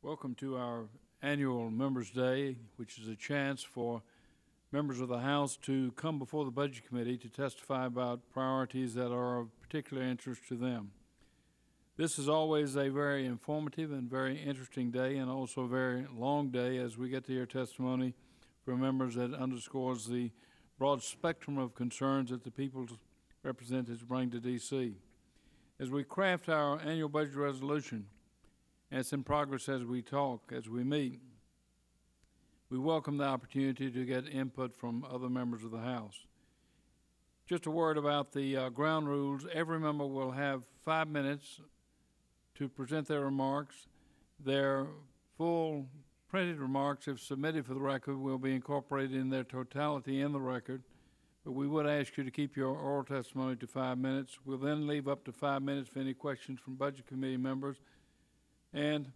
Welcome to our annual Members' Day, which is a chance for members of the House to come before the Budget Committee to testify about priorities that are of particular interest to them. This is always a very informative and very interesting day, and also a very long day as we get to hear testimony from members that underscores the broad spectrum of concerns that the people's representatives bring to D.C. As we craft our annual budget resolution, and it's in progress as we talk, as we meet, we welcome the opportunity to get input from other members of the House. Just a word about the ground rules. Every member will have 5 minutes to present their remarks. Their full printed remarks, if submitted for the record, will be incorporated in their totality in the record. But we would ask you to keep your oral testimony to 5 minutes. We'll then leave up to 5 minutes for any questions from Budget Committee members. And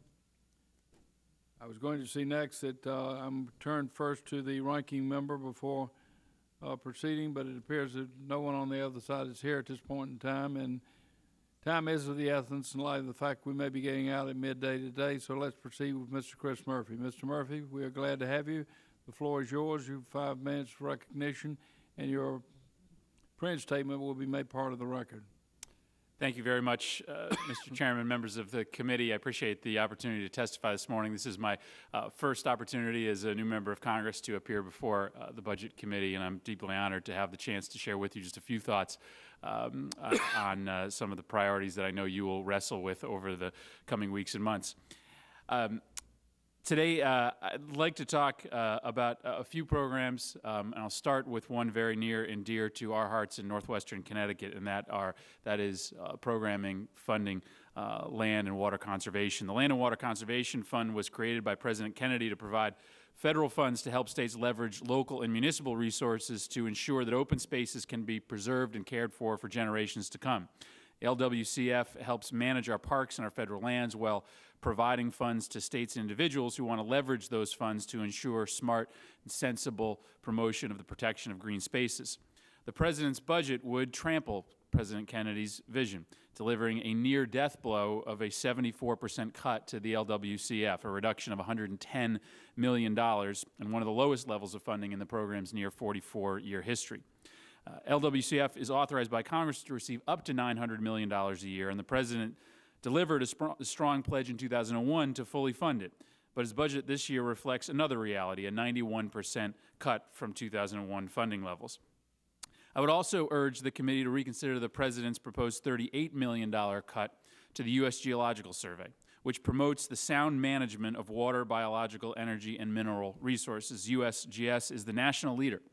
I was going to see next that I'm turned first to the ranking member before proceeding, but it appears that no one on the other side is here at this point in time, and time is of the essence in light of the fact we may be getting out at midday today. So let's proceed with Mr. Chris Murphy. Mr. Murphy, we are glad to have you. The floor is yours. You have 5 minutes for recognition, and your print statement will be made part of the record. Thank you very much, Mr. Chairman, members of the committee. I appreciate the opportunity to testify this morning. This is my first opportunity as a new member of Congress to appear before the Budget Committee, and I'm deeply honored to have the chance to share with you just a few thoughts on some of the priorities that I know you will wrestle with over the coming weeks and months. Today, I'd like to talk about a few programs, and I'll start with one very near and dear to our hearts in northwestern Connecticut, and that is programming funding land and water conservation. The Land and Water Conservation Fund was created by President Kennedy to provide federal funds to help states leverage local and municipal resources to ensure that open spaces can be preserved and cared for generations to come. LWCF helps manage our parks and our federal lands while providing funds to states and individuals who want to leverage those funds to ensure smart and sensible promotion of the protection of green spaces. The President's budget would trample President Kennedy's vision, delivering a near-death blow of a 74% cut to the LWCF, a reduction of $110 million, and one of the lowest levels of funding in the program's near 44-year history. LWCF is authorized by Congress to receive up to $900 million a year, and the President delivered a strong pledge in 2001 to fully fund it. But his budget this year reflects another reality, a 91% cut from 2001 funding levels. I would also urge the committee to reconsider the President's proposed $38 million cut to the U.S. Geological Survey, which promotes the sound management of water, biological, energy, and mineral resources. USGS is the national leader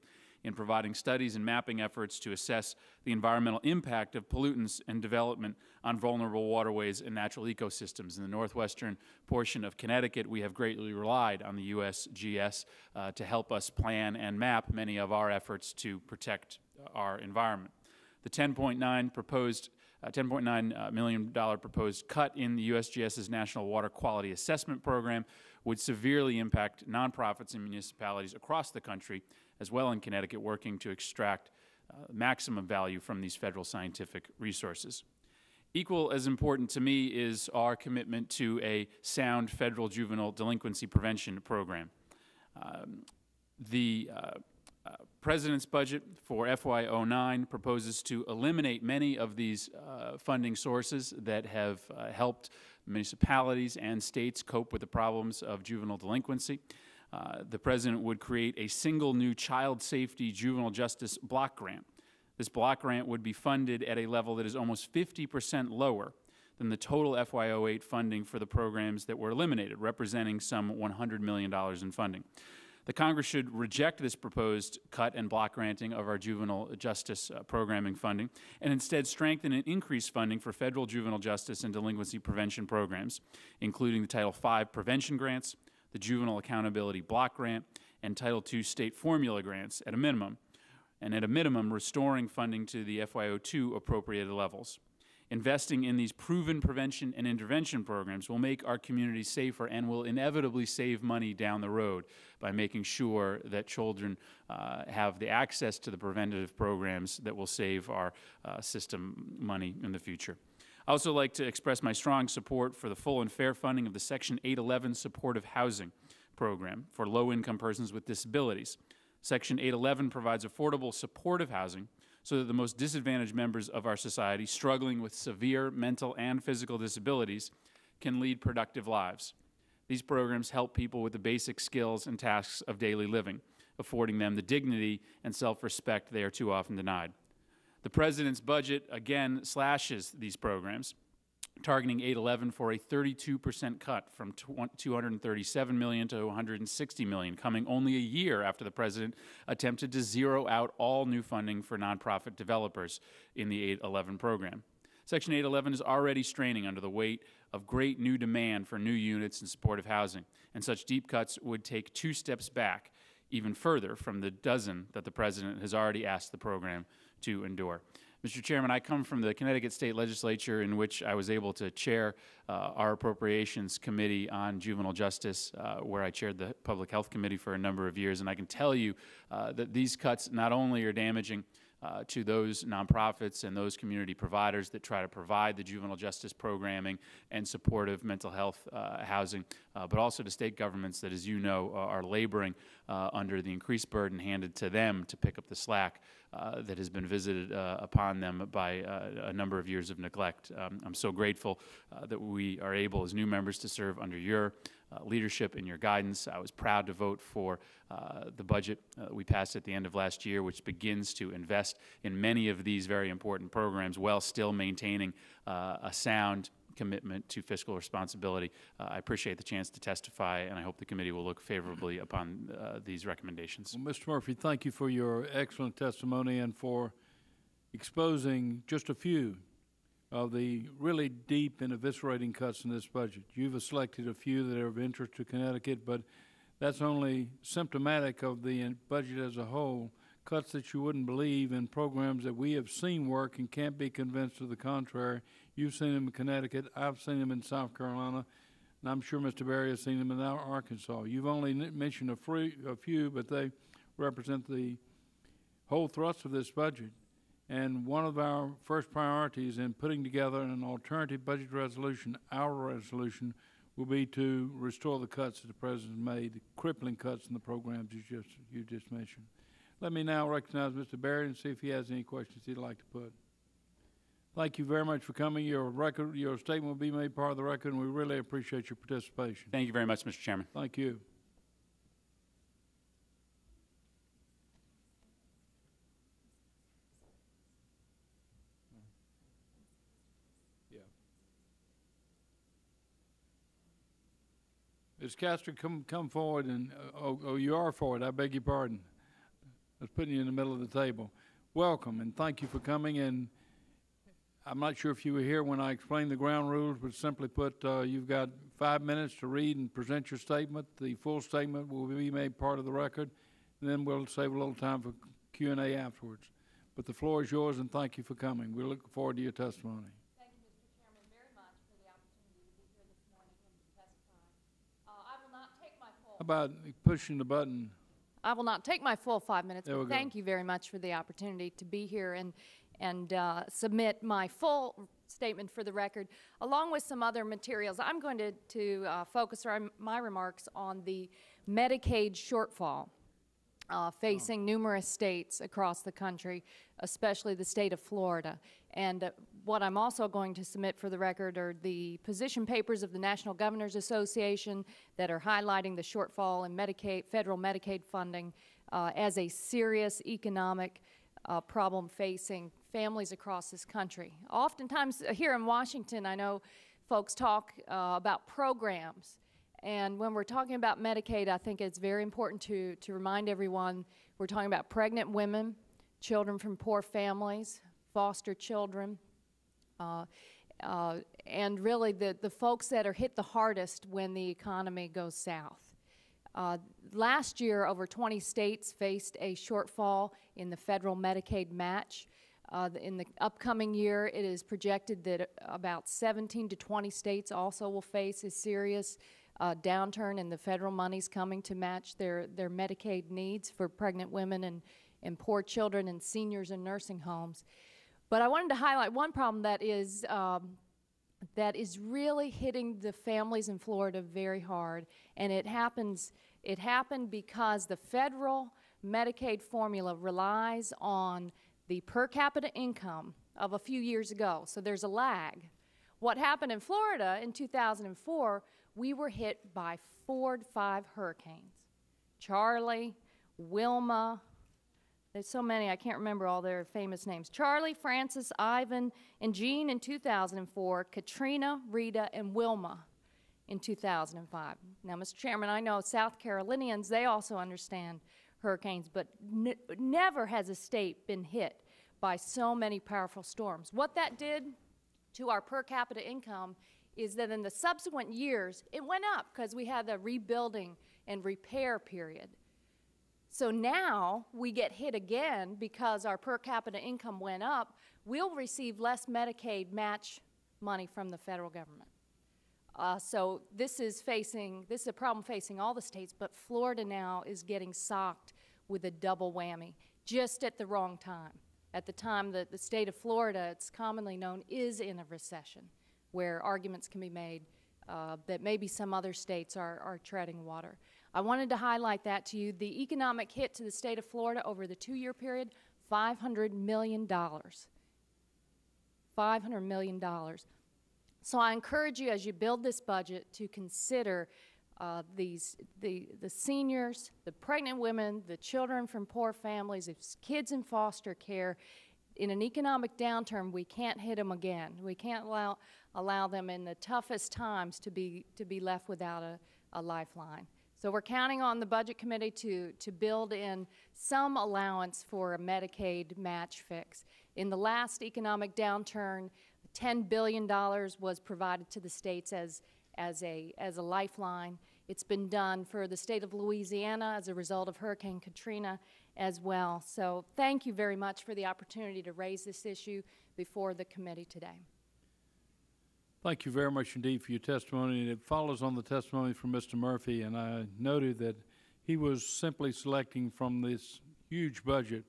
in providing studies and mapping efforts to assess the environmental impact of pollutants and development on vulnerable waterways and natural ecosystems. In the northwestern portion of Connecticut, we have greatly relied on the USGS to help us plan and map many of our efforts to protect our environment. The $10.9 million proposed cut in the USGS's National Water Quality Assessment Program would severely impact nonprofits and municipalities across the country, as well in Connecticut, working to extract maximum value from these federal scientific resources. Equal as important to me is our commitment to a sound federal juvenile delinquency prevention program. The President's budget for FY09 proposes to eliminate many of these funding sources that have helped municipalities and states cope with the problems of juvenile delinquency. The President would create a single new child safety juvenile justice block grant. This block grant would be funded at a level that is almost 50% lower than the total FY08 funding for the programs that were eliminated, representing some $100 million in funding. The Congress should reject this proposed cut and block granting of our juvenile justice programming funding and instead strengthen and increase funding for federal juvenile justice and delinquency prevention programs, including the Title V prevention grants, the Juvenile Accountability Block Grant, and Title II state formula grants at a minimum, and at a minimum restoring funding to the FY02 appropriated levels. Investing in these proven prevention and intervention programs will make our communities safer and will inevitably save money down the road by making sure that children have the access to the preventative programs that will save our system money in the future. I also like to express my strong support for the full and fair funding of the Section 811 supportive housing program for low-income persons with disabilities. Section 811 provides affordable supportive housing so that the most disadvantaged members of our society struggling with severe mental and physical disabilities can lead productive lives. These programs help people with the basic skills and tasks of daily living, affording them the dignity and self-respect they are too often denied. The President's budget again slashes these programs, targeting 811 for a 32% cut from $237 million to $160 million, coming only a year after the President attempted to zero out all new funding for nonprofit developers in the 811 program. Section 811 is already straining under the weight of great new demand for new units and supportive housing, and such deep cuts would take 2 steps back, even further from the dozen that the President has already asked the program to endure. Mr. Chairman, I come from the Connecticut State Legislature, in which I was able to chair our Appropriations Committee on Juvenile Justice, where I chaired the Public Health Committee for a number of years, and I can tell you that these cuts not only are damaging to those nonprofits and those community providers that try to provide the juvenile justice programming and supportive mental health housing, but also to state governments that, as you know, are laboring under the increased burden handed to them to pick up the slack that has been visited upon them by a number of years of neglect. I'm so grateful that we are able, as new members, to serve under your leadership and your guidance. I was proud to vote for the budget we passed at the end of last year, which begins to invest in many of these very important programs while still maintaining a sound commitment to fiscal responsibility. I appreciate the chance to testify, and I hope the committee will look favorably upon these recommendations. Well, Mr. Murphy, thank you for your excellent testimony and for exposing just a few of the really deep and eviscerating cuts in this budget. You've selected a few that are of interest to Connecticut, but that's only symptomatic of the budget as a whole. Cuts that you wouldn't believe in programs that we have seen work and can't be convinced to the contrary. You've seen them in Connecticut. I've seen them in South Carolina, and I'm sure Mr. Berry has seen them in Arkansas. You've only mentioned a few, but they represent the whole thrust of this budget. And one of our first priorities in putting together an alternative budget resolution, our resolution, will be to restore the cuts that the President made, the crippling cuts in the programs you just mentioned. Let me now recognize Mr. Berry and see if he has any questions he'd like to put. Thank you very much for coming. Your statement will be made part of the record, and we really appreciate your participation. Thank you very much, Mr. Chairman. Thank you. Ms. Castor, come forward and, oh, you are forward. I beg your pardon. I was putting you in the middle of the table. Welcome, and thank you for coming. And I'm not sure if you were here when I explained the ground rules, but simply put, you've got 5 minutes to read and present your statement. The full statement will be made part of the record, and then we'll save a little time for Q&A afterwards. But the floor is yours, and thank you for coming. We look forward to your testimony. Thank you, Mr. Chairman, very much for the opportunity to be here this morning and to testify. I will not take my full... How about pushing the button? I will not take my full 5 minutes, There we but go. thank you very much for the opportunity to be here and submit my full statement for the record, along with some other materials. I'm going to focus my remarks on the Medicaid shortfall facing numerous states across the country, especially the state of Florida. And what I'm also going to submit for the record are the position papers of the National Governors Association that are highlighting the shortfall in Medicaid, federal Medicaid funding as a serious economic problem facing families across this country. Oftentimes here in Washington, I know folks talk about programs. And when we're talking about Medicaid, I think it's very important to remind everyone we're talking about pregnant women, children from poor families, foster children, and really the folks that are hit the hardest when the economy goes south. Last year, over 20 states faced a shortfall in the federal Medicaid match. In the upcoming year, it is projected that about 17 to 20 states also will face a serious downturn in the federal monies coming to match their Medicaid needs for pregnant women and poor children and seniors in nursing homes. But I wanted to highlight one problem that is that is really hitting the families in Florida very hard, and it happened because the federal Medicaid formula relies on the per capita income of a few years ago, so there's a lag. What happened in Florida in 2004, we were hit by 4 to 5 hurricanes. Charlie, Wilma, there's so many, I can't remember all their famous names. Charlie, Francis, Ivan, and Jean in 2004, Katrina, Rita, and Wilma in 2005. Now, Mr. Chairman, I know South Carolinians, they also understand hurricanes, but never has a state been hit by so many powerful storms. What that did to our per capita income is that in the subsequent years, it went up because we had the rebuilding and repair period. So now we get hit again because our per capita income went up. We'll receive less Medicaid match money from the federal government. So this is a problem facing all the states, but Florida now is getting socked with a double whammy just at the wrong time. At the time that the state of Florida, it's commonly known, is in a recession, where arguments can be made that maybe some other states are treading water. I wanted to highlight that to you. The economic hit to the state of Florida over the 2-year period, $500 million. $500 million. So I encourage you, as you build this budget, to consider the seniors, the pregnant women, the children from poor families, the kids in foster care. In an economic downturn, we can't hit them again. We can't allow them in the toughest times to be left without a lifeline. So we're counting on the Budget Committee to build in some allowance for a Medicaid match fix. In the last economic downturn, $10 billion was provided to the states as a lifeline. It's been done for the state of Louisiana as a result of Hurricane Katrina as well. So thank you very much for the opportunity to raise this issue before the committee today. Thank you very much indeed for your testimony. And it follows on the testimony from Mr. Murphy, and I noted that he was simply selecting from this huge budget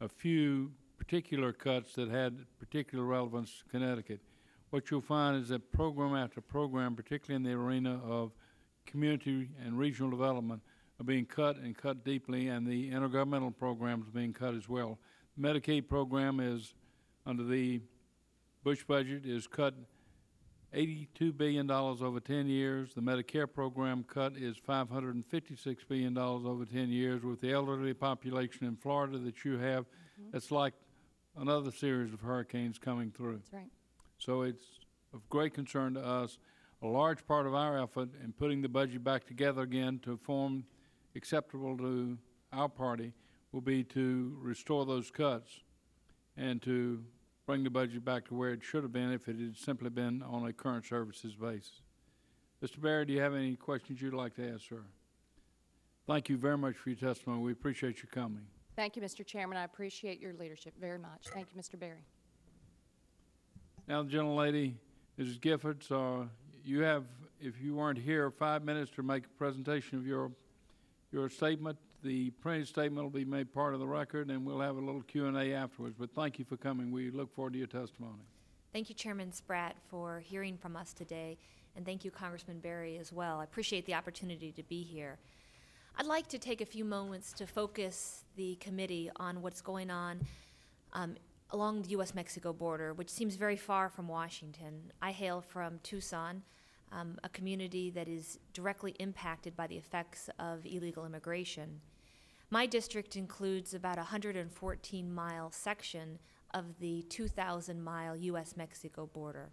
a few particular cuts that had particular relevance to Connecticut. What you'll find is that program after program, particularly in the arena of community and regional development, are being cut and cut deeply, and the intergovernmental programs are being cut as well. The Medicaid program is, under the Bush budget, is cut $82 billion over 10 years. The Medicare program cut is $556 billion over 10 years. With the elderly population in Florida that you have, it's like another series of hurricanes coming through. That's right. So it's of great concern to us. A large part of our effort in putting the budget back together again to form acceptable to our party will be to restore those cuts and to bring the budget back to where it should have been if it had simply been on a current services basis. Mr. Barry, do you have any questions you'd like to ask, sir? Thank you very much for your testimony. We appreciate you coming. Thank you, Mr. Chairman. I appreciate your leadership very much. Thank you, Mr. Barry. Now, the gentlelady, Mrs. Giffords, you have, if you weren't here, 5 minutes to make a presentation of your statement. The printed statement will be made part of the record, and we'll have a little Q&A afterwards. But thank you for coming. We look forward to your testimony. Thank you, Chairman Spratt, for hearing from us today, and thank you, Congressman Barry, as well. I appreciate the opportunity to be here. I'd like to take a few moments to focus the committee on what's going on along the U.S.-Mexico border, which seems very far from Washington. I hail from Tucson, a community that is directly impacted by the effects of illegal immigration. My district includes about a 114-mile section of the 2,000-mile U.S.-Mexico border.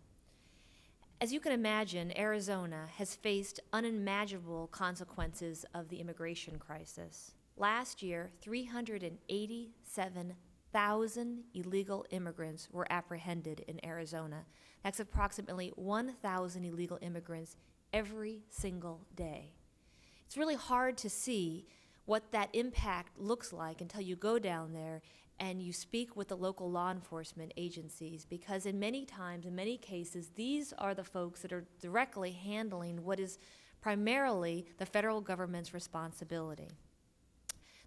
As you can imagine, Arizona has faced unimaginable consequences of the immigration crisis. Last year, 387,000 illegal immigrants were apprehended in Arizona. That's approximately 1,000 illegal immigrants every single day. It's really hard to see what that impact looks like until you go down there and you speak with the local law enforcement agencies, because in many times, in many cases, these are the folks that are directly handling what is primarily the federal government's responsibility.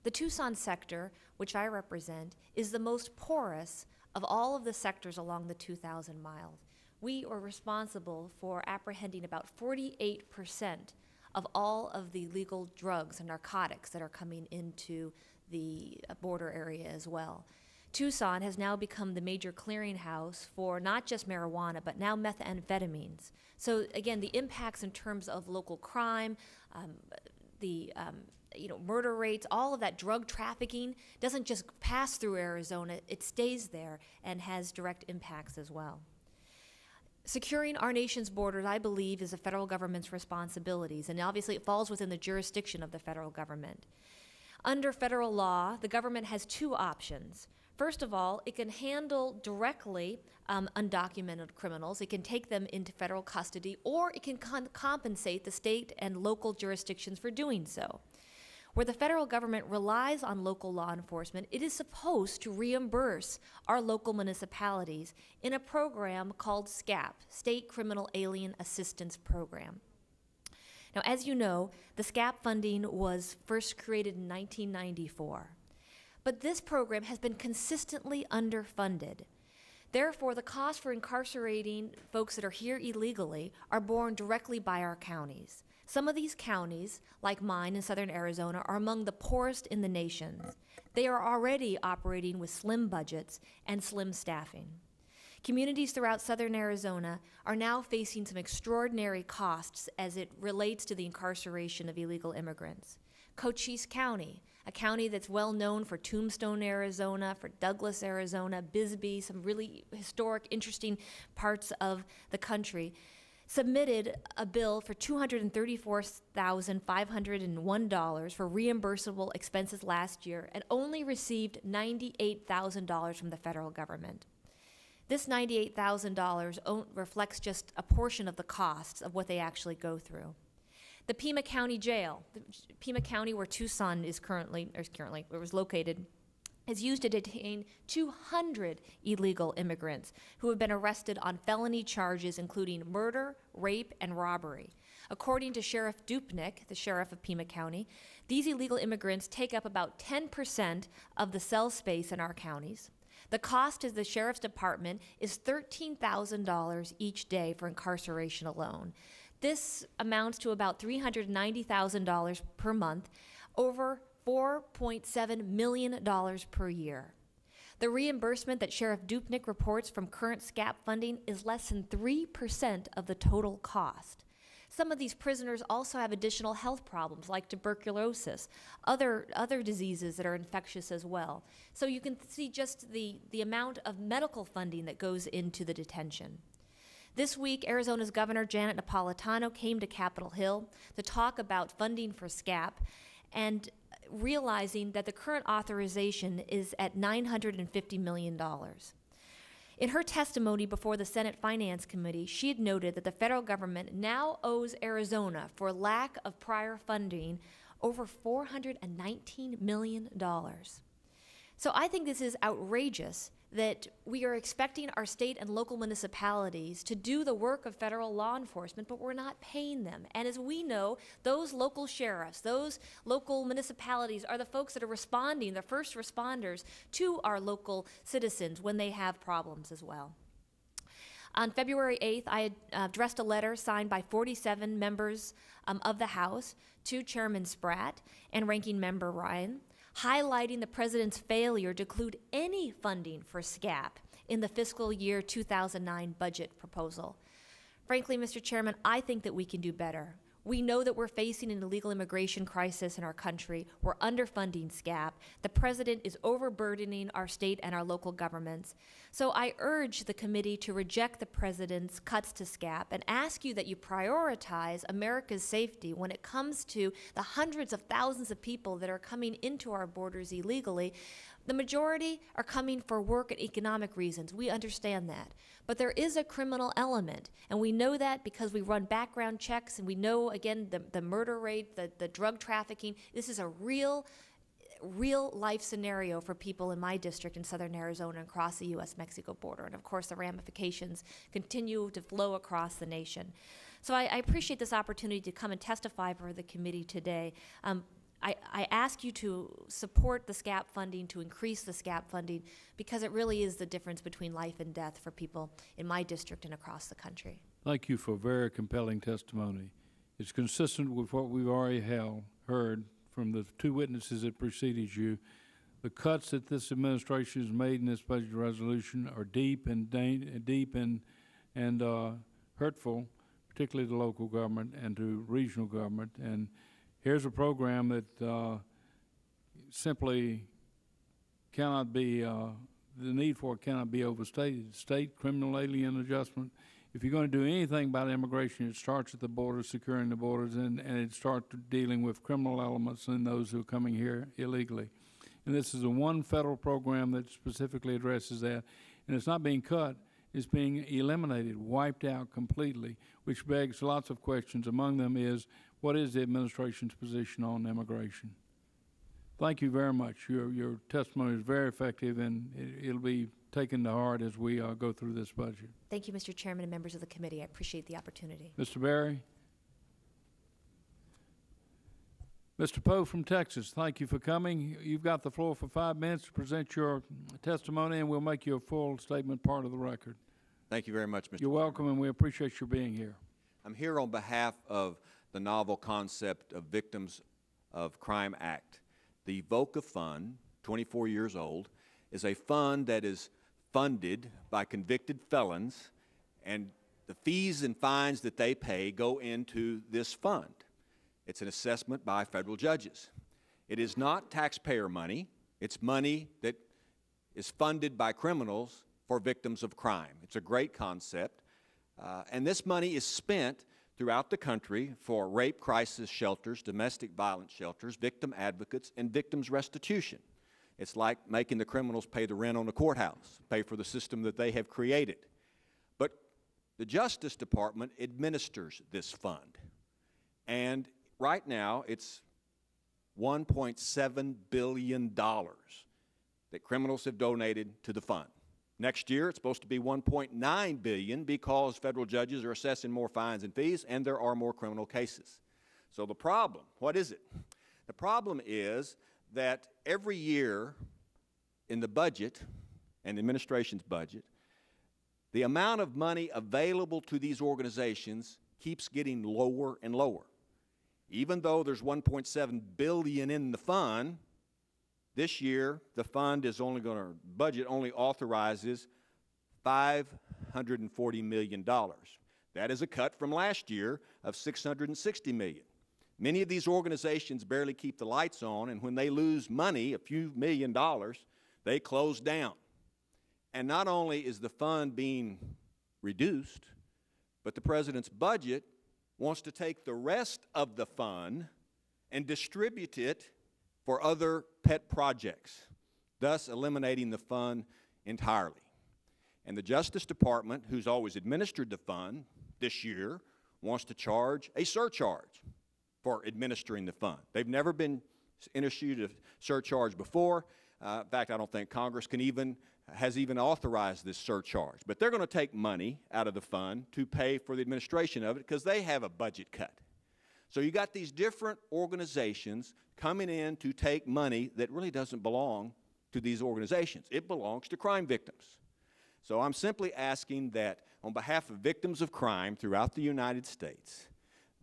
The Tucson sector, which I represent, is the most porous of all of the sectors along the 2,000 miles. we are responsible for apprehending about 48% of all of the legal drugs and narcotics that are coming into the border area as well. Tucson has now become the major clearinghouse for not just marijuana, but now methamphetamines. So again, the impacts in terms of local crime, murder rates, all of that drug trafficking doesn't just pass through Arizona, it stays there and has direct impacts as well. Securing our nation's borders, I believe, is the federal government's responsibilities, and obviously it falls within the jurisdiction of the federal government. Under federal law, the government has two options. First of all, it can handle directly undocumented criminals. It can take them into federal custody, or it can compensate the state and local jurisdictions for doing so. Where the federal government relies on local law enforcement, it is supposed to reimburse our local municipalities in a program called SCAP, State Criminal Alien Assistance Program. Now, as you know, the SCAP funding was first created in 1994. But this program has been consistently underfunded. Therefore, the cost for incarcerating folks that are here illegally are borne directly by our counties. Some of these counties, like mine in southern Arizona, are among the poorest in the nation. They are already operating with slim budgets and slim staffing. Communities throughout southern Arizona are now facing some extraordinary costs as it relates to the incarceration of illegal immigrants. Cochise County, a county that's well known for Tombstone, Arizona, for Douglas, Arizona, Bisbee, some really historic, interesting parts of the country, submitted a bill for $234,501 for reimbursable expenses last year and only received $98,000 from the federal government. This $98,000 reflects just a portion of the costs of what they actually go through. The Pima County Jail, Pima County where Tucson is currently where it was located, is used to detain 200 illegal immigrants who have been arrested on felony charges including murder, rape, and robbery. According to Sheriff Dupnick, the sheriff of Pima County, these illegal immigrants take up about 10% of the cell space in our counties. The cost to the sheriff's department is $13,000 each day for incarceration alone. This amounts to about $390,000 per month, over $4.7 million per year. The reimbursement that Sheriff Dupnick reports from current SCAP funding is less than 3% of the total cost. Some of these prisoners also have additional health problems like tuberculosis, other diseases that are infectious as well. So you can see just the amount of medical funding that goes into the detention. This week, Arizona's Governor Janet Napolitano came to Capitol Hill to talk about funding for SCAP and realizing that the current authorization is at $950 million. In her testimony before the Senate Finance Committee, she had noted that the federal government now owes Arizona, for lack of prior funding, over $419 million. So I think this is outrageous that we are expecting our state and local municipalities to do the work of federal law enforcement, but we're not paying them. And as we know, those local sheriffs, those local municipalities are the folks that are responding, the first responders to our local citizens when they have problems as well. On February 8th, I had addressed a letter signed by 47 members of the House to Chairman Spratt and Ranking Member Ryan, highlighting the president's failure to include any funding for SCAP in the fiscal year 2009 budget proposal. Frankly, Mr. Chairman, I think that we can do better. We know that we're facing an illegal immigration crisis in our country. We're underfunding SCAP. The president is overburdening our state and our local governments. So I urge the committee to reject the president's cuts to SCAP and ask you that you prioritize America's safety when it comes to the hundreds of thousands of people that are coming into our borders illegally. The majority are coming for work and economic reasons. We understand that. But there is a criminal element, and we know that because we run background checks, and we know, again, the murder rate, the drug trafficking. This is a real life scenario for people in my district in southern Arizona and across the U.S.-Mexico border. And of course, the ramifications continue to flow across the nation. So I appreciate this opportunity to come and testify for the committee today. I ask you to support the SCAP funding, to increase the SCAP funding, because it really is the difference between life and death for people in my district and across the country. Thank you for very compelling testimony. It's consistent with what we've already heard from the two witnesses that preceded you. The cuts that this administration has made in this budget resolution are deep and hurtful, particularly to local government and to regional government. And here's a program that simply cannot be, the need for it cannot be overstated. State criminal alien adjustment. If you're going to do anything about immigration, it starts at the borders, securing the borders, and it starts dealing with criminal elements and those who are coming here illegally. And this is the one federal program that specifically addresses that. And it's not being cut, it's being eliminated, wiped out completely, which begs lots of questions. Among them is, what is the administration's position on immigration? Thank you very much. Your testimony is very effective, and it'll be taken to heart as we go through this budget. Thank you, Mr. Chairman and members of the committee. I appreciate the opportunity. Mr. Berry? Mr. Poe from Texas, thank you for coming. You've got the floor for 5 minutes to present your testimony, and we'll make you a full statement part of the record. Thank you very much, Mr. You're welcome, and we appreciate your being here. I'm here on behalf of the novel concept of Victims of Crime Act. The VOCA Fund, 24 years old, is a fund that is funded by convicted felons, and the fees and fines that they pay go into this fund. It's an assessment by federal judges. It is not taxpayer money. It's money that is funded by criminals for victims of crime. It's a great concept. And this money is spent throughout the country for rape crisis shelters, domestic violence shelters, victim advocates, and victims restitution. It's like making the criminals pay the rent on the courthouse, pay for the system that they have created. But the Justice Department administers this fund. And right now, it's $1.7 billion that criminals have donated to the fund. Next year, it's supposed to be $1.9 billion because federal judges are assessing more fines and fees, and there are more criminal cases. So the problem, what is it? The problem is that every year in the budget, and the administration's budget, the amount of money available to these organizations keeps getting lower and lower. Even though there's $1.7 billion in the fund, this year the fund is only going to, budget only authorizes $540 million. That is a cut from last year of $660 million. Many of these organizations barely keep the lights on, and when they lose money, a few $1 million, they close down. And not only is the fund being reduced, but the President's budget wants to take the rest of the fund and distribute it for other pet projects, thus eliminating the fund entirely. And the Justice Department, who's always administered the fund, this year wants to charge a surcharge for administering the fund. They've never been issued a surcharge before. In fact, I don't think Congress has even authorized this surcharge. But they're going to take money out of the fund to pay for the administration of it because they have a budget cut. So you got these different organizations coming in to take money that really doesn't belong to these organizations. It belongs to crime victims. So I'm simply asking that on behalf of victims of crime throughout the United States,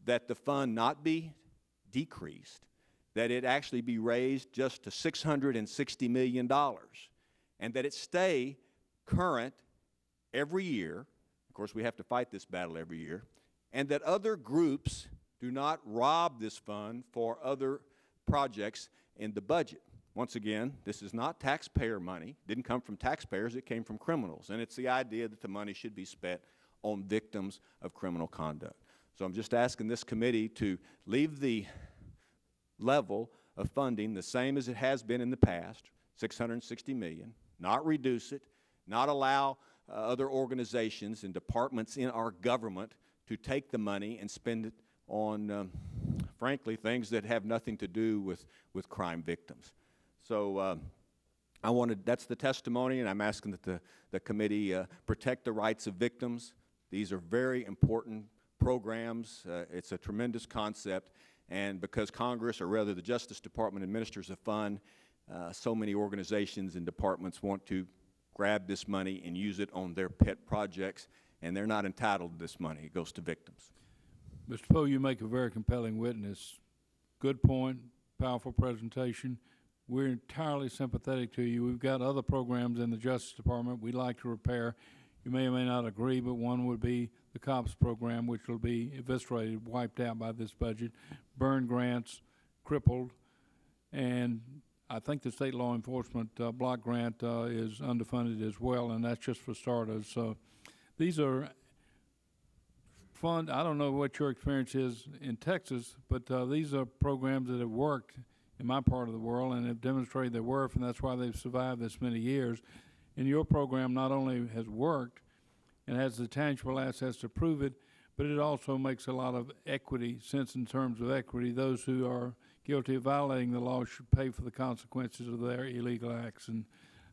that the fund not be decreased, that it actually be raised just to $660 million, and that it stay current every year. Of course, we have to fight this battle every year, and that other groups do not rob this fund for other projects in the budget. Once again, this is not taxpayer money. It didn't come from taxpayers, it came from criminals. And it's the idea that the money should be spent on victims of criminal conduct. So I'm just asking this committee to leave the level of funding the same as it has been in the past, $660 million, not reduce it, not allow other organizations and departments in our government to take the money and spend it on, frankly, things that have nothing to do with crime victims. So that's the testimony, and I'm asking that the committee protect the rights of victims. These are very important programs. It's a tremendous concept, And because Congress, or rather the Justice Department, administers a fund, so many organizations and departments want to grab this money and use it on their pet projects, and they're not entitled to this money. It goes to victims. Mr. Poe, you make a very compelling witness. Good point, powerful presentation. We're entirely sympathetic to you. We've got other programs in the Justice Department we'd like to repair. You may or may not agree, but one would be the COPS program, which will be eviscerated, wiped out by this budget. Burn grants, crippled, and I think the state law enforcement block grant is underfunded as well, and that's just for starters. So these are fun. I don't know what your experience is in Texas, but these are programs that have worked in my part of the world and have demonstrated their worth, and that's why they've survived this many years. And your program not only has worked and has the tangible assets to prove it, but it also makes a lot of equity sense in terms of equity. Those who are guilty of violating the law should pay for the consequences of their illegal acts, and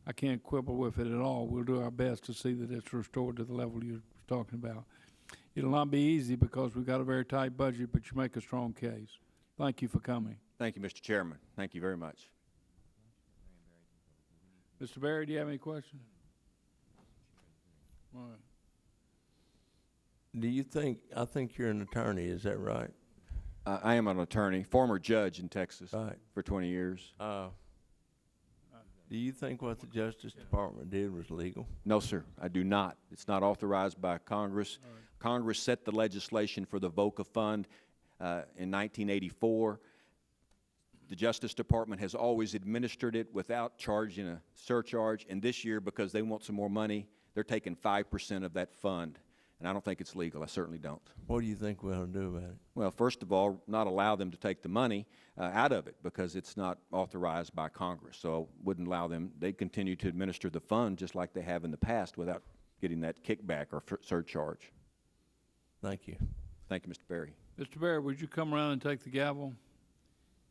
I can't quibble with it at all. We'll do our best to see that it's restored to the level you're talking about. It'll not be easy because we've got a very tight budget, but you make a strong case. Thank you for coming. Thank you, Mr. Chairman. Thank you very much. Mr. Berry, do you have any questions? All right. Do you think, I think you're an attorney, is that right? I am an attorney, former judge in Texas Right. for 20 years. Do you think what the Justice Department did was legal? No, sir, I do not. It's not authorized by Congress. Congress set the legislation for the VOCA fund in 1984. The Justice Department has always administered it without charging a surcharge, and this year, because they want some more money, they're taking 5% of that fund, and I don't think it's legal. I certainly don't. What do you think we ought to do about it? Well, first of all, not allow them to take the money out of it because it's not authorized by Congress, so wouldn't allow them. They continue to administer the fund just like they have in the past without getting that kickback or surcharge. Thank you. Thank you, Mr. Berry. Mr. Berry, would you come around and take the gavel?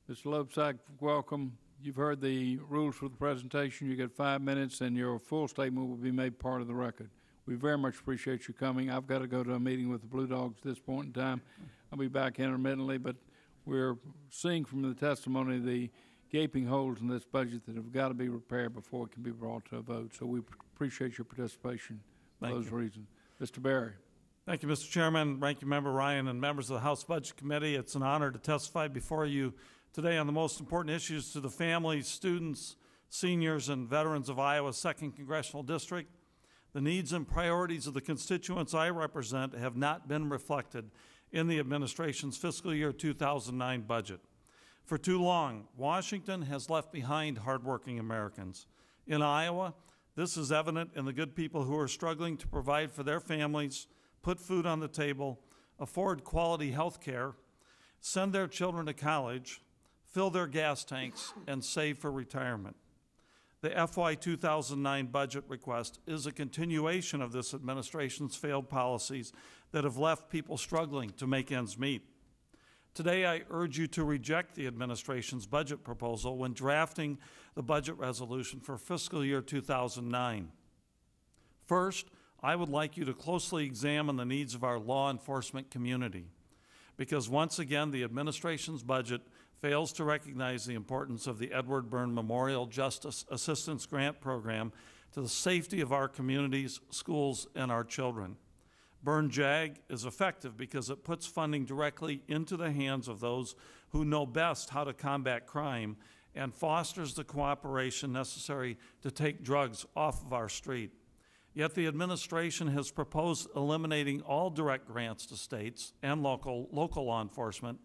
Mr. Loebsack, welcome. You've heard the rules for the presentation. You get 5 minutes, and your full statement will be made part of the record. We very much appreciate you coming. I've got to go to a meeting with the Blue Dogs at this point in time. I'll be back intermittently, but we're seeing from the testimony the gaping holes in this budget that have got to be repaired before it can be brought to a vote. So we appreciate your participation for those reasons. Mr. Berry. Thank you, Mr. Chairman, Ranking Member Ryan, and members of the House Budget Committee. It's an honor to testify before you today on the most important issues to the families, students, seniors, and veterans of Iowa's 2nd Congressional District. The needs and priorities of the constituents I represent have not been reflected in the administration's fiscal year 2009 budget. For too long, Washington has left behind hardworking Americans. In Iowa, this is evident in the good people who are struggling to provide for their families, put food on the table, afford quality health care, send their children to college, fill their gas tanks, and save for retirement. The FY 2009 budget request is a continuation of this administration's failed policies that have left people struggling to make ends meet. Today, I urge you to reject the administration's budget proposal when drafting the budget resolution for fiscal year 2009. First, I would like you to closely examine the needs of our law enforcement community, because once again, the administration's budget fails to recognize the importance of the Edward Byrne Memorial Justice Assistance Grant Program to the safety of our communities, schools, and our children. Byrne JAG is effective because it puts funding directly into the hands of those who know best how to combat crime and fosters the cooperation necessary to take drugs off of our street. Yet the administration has proposed eliminating all direct grants to states and local law enforcement,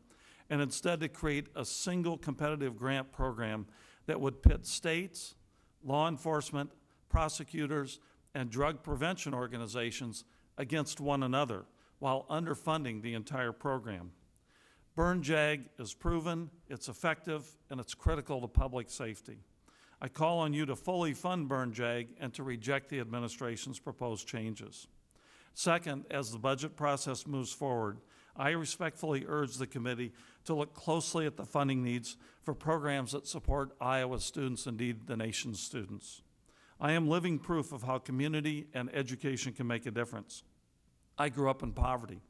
and instead to create a single competitive grant program that would pit states, law enforcement, prosecutors, and drug prevention organizations against one another while underfunding the entire program. Byrne JAG is proven, it's effective, and it's critical to public safety. I call on you to fully fund Byrne JAG and to reject the administration's proposed changes. Second, as the budget process moves forward, I respectfully urge the committee to look closely at the funding needs for programs that support Iowa's students, indeed the nation's students. I am living proof of how community and education can make a difference. I grew up in poverty.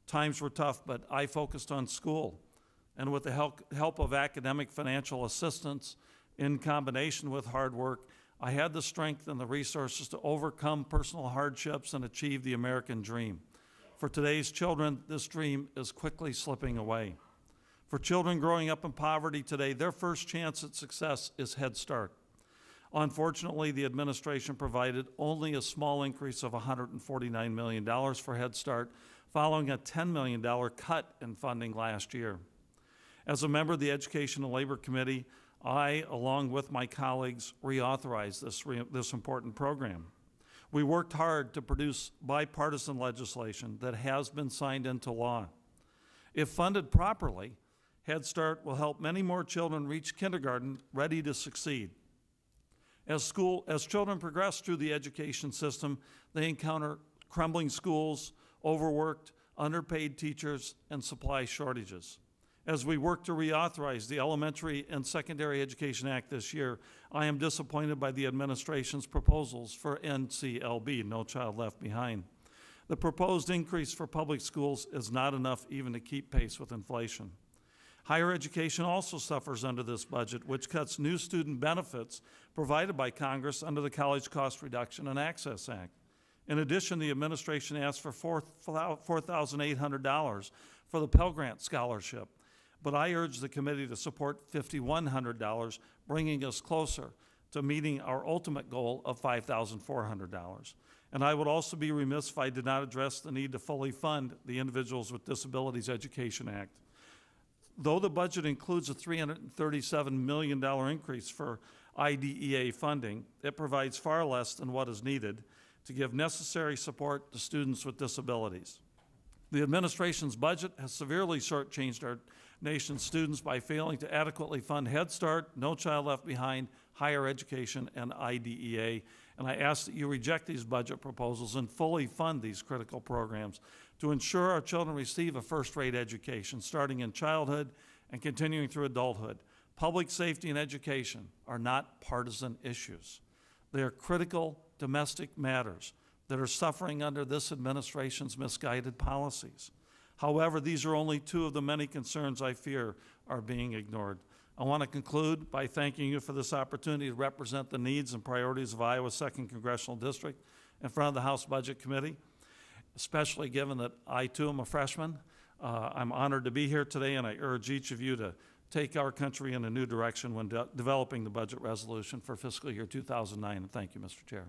Times were tough, but I focused on school. and with the help of academic financial assistance in combination with hard work, I had the strength and the resources to overcome personal hardships and achieve the American dream. For today's children, this dream is quickly slipping away. For children growing up in poverty today, their first chance at success is Head Start. Unfortunately, the administration provided only a small increase of $149 million for Head Start, following a $10 million cut in funding last year. As a member of the Education and Labor Committee, I, along with my colleagues, reauthorized this important program. We worked hard to produce bipartisan legislation that has been signed into law. If funded properly, Head Start will help many more children reach kindergarten ready to succeed. As children progress through the education system, they encounter crumbling schools, overworked, underpaid teachers, and supply shortages. As we work to reauthorize the Elementary and Secondary Education Act this year, I am disappointed by the administration's proposals for NCLB, No Child Left Behind. The proposed increase for public schools is not enough even to keep pace with inflation. Higher education also suffers under this budget, which cuts new student benefits provided by Congress under the College Cost Reduction and Access Act. In addition, the administration asked for $4,800 for the Pell Grant Scholarship, but I urge the committee to support $5,100, bringing us closer to meeting our ultimate goal of $5,400. And I would also be remiss if I did not address the need to fully fund the Individuals with Disabilities Education Act. Though the budget includes a $337 million increase for IDEA funding, it provides far less than what is needed to give necessary support to students with disabilities. The administration's budget has severely shortchanged our nation's students by failing to adequately fund Head Start, No Child Left Behind, higher education, and IDEA. And I ask that you reject these budget proposals and fully fund these critical programs to ensure our children receive a first-rate education, starting in childhood and continuing through adulthood. Public safety and education are not partisan issues. They are critical domestic matters that are suffering under this administration's misguided policies. However, these are only two of the many concerns I fear are being ignored. I want to conclude by thanking you for this opportunity to represent the needs and priorities of Iowa's 2nd Congressional District in front of the House Budget Committee, especially given that I, too, am a freshman. I'm honored to be here today, and I urge each of you to take our country in a new direction when developing the budget resolution for fiscal year 2009. And thank you, Mr. Chair.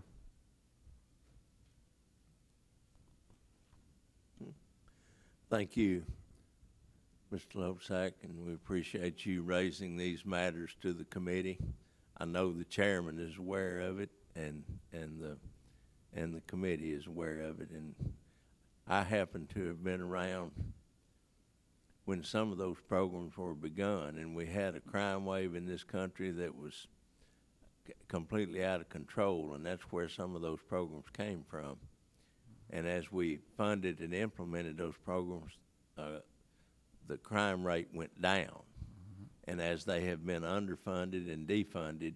Thank you, Mr. Loebsack, and we appreciate you raising these matters to the committee. I know the chairman is aware of it, and the committee is aware of it, and I happen to have been around when some of those programs were begun, and we had a crime wave in this country that was completely out of control, and that's where some of those programs came from. And as we funded and implemented those programs, the crime rate went down. Mm-hmm. And as they have been underfunded and defunded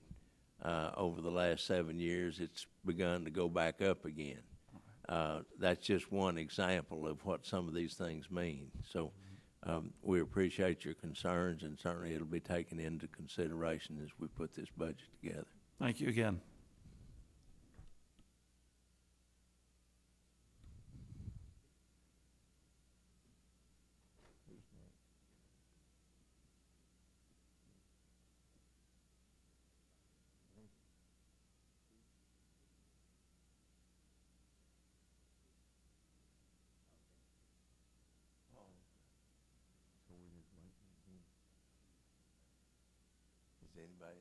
over the last 7 years, it's begun to go back up again. That's just one example of what some of these things mean. So we appreciate your concerns, and certainly it'll be taken into consideration as we put this budget together. Thank you again. Is anybody